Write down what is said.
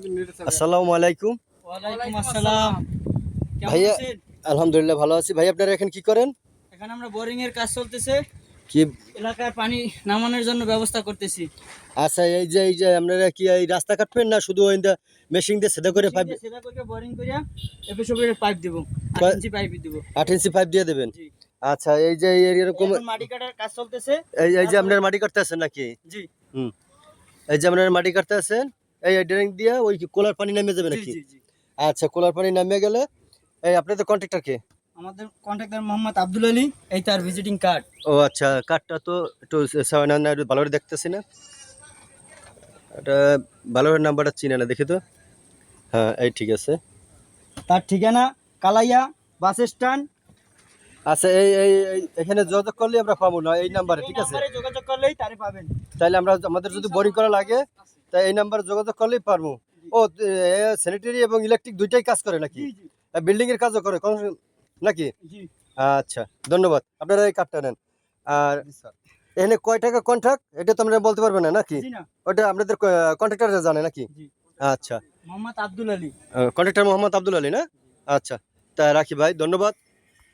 আসসালামু আলাইকুম। ওয়ালাইকুম আসসালাম। কেমন ভাইয়া আছেন? আলহামদুলিল্লাহ ভালো আছি। ভাই আপনারা এখন কি করেন? এখানে আমরা বোরিং এর কাজ চলতেছে, কি এলাকায় পানি নামানোর জন্য ব্যবস্থা করতেছি। আচ্ছা, এই যে আপনারা কি এই রাস্তা কাটবেন না শুধু ওই মেশিন দিয়ে সেদা করে পাইপ সেটা করে বোরিং করিয়া এপিসোডে পাইপ দিব, 8 কয়- ইঞ্চি পাইপ দিব। 8 ইঞ্চি পাইপ দিয়ে দেবেন? জি। আচ্ছা, এই যে এরকম এখন মাটি কাটার কাজ চলতেছে। এই যে আপনারা মাটি কাটতে আছেন নাকি? জি হুম, এই যে আপনারা মাটি কাটতে আছেন, এই ড্রেন দিয়ে ওই কোলার পানি নেমে যাবে জি নাকি? জি জি। আচ্ছা, কোলার পানি নেমে গেলে এই আপনাদের কন্ট্রাক্টর কে? আমাদের কন্ট্রাক্টর মোহাম্মদ আব্দুল আলী, এই তার ভিজিটিং কার্ড। ও আচ্ছা, কাঠটা তো একটু সেভেন একটু ভালো করে দেখতেছি না, এটা ভালো করে নাম্বারটা চিনে না দেখি তো। হ্যাঁ, এই ঠিক আছে। তার ঠিকানা কালাইয়া বাস স্ট্যান্ড। আচ্ছা, এখানে যোগাযোগ করলে আমরা পাবো না এই নাম্বারে, ঠিক আছে? যোগাযোগ করলেই তারে পাবেন। তাহলে আমাদের যদি বোরিং করা লাগে তাই এই নাম্বারে যোগাযোগ করলেই পারবো। ও, স্যানিটারি এবং ইলেকট্রিক দুইটাই কাজ করে নাকি? জি জি বিল্ডিং এর কাজও করে নাকি? জি। আচ্ছা, ধন্যবাদ। আপনারা এই কার্ডটা নেন। আর এখানে কয় টাকা কন্ট্রাক্ট এটা তো আমরা বলতে পারবেন না নাকি? জি না। ওটা আপনাদের কন্ট্রাক্টররা জানে নাকি? জি। আচ্ছা, মোহাম্মদ আব্দুল আলী। কন্ট্রাক্টর মোহাম্মদ আব্দুল আলী না? আচ্ছা, তা রাখি ভাই, ধন্যবাদ।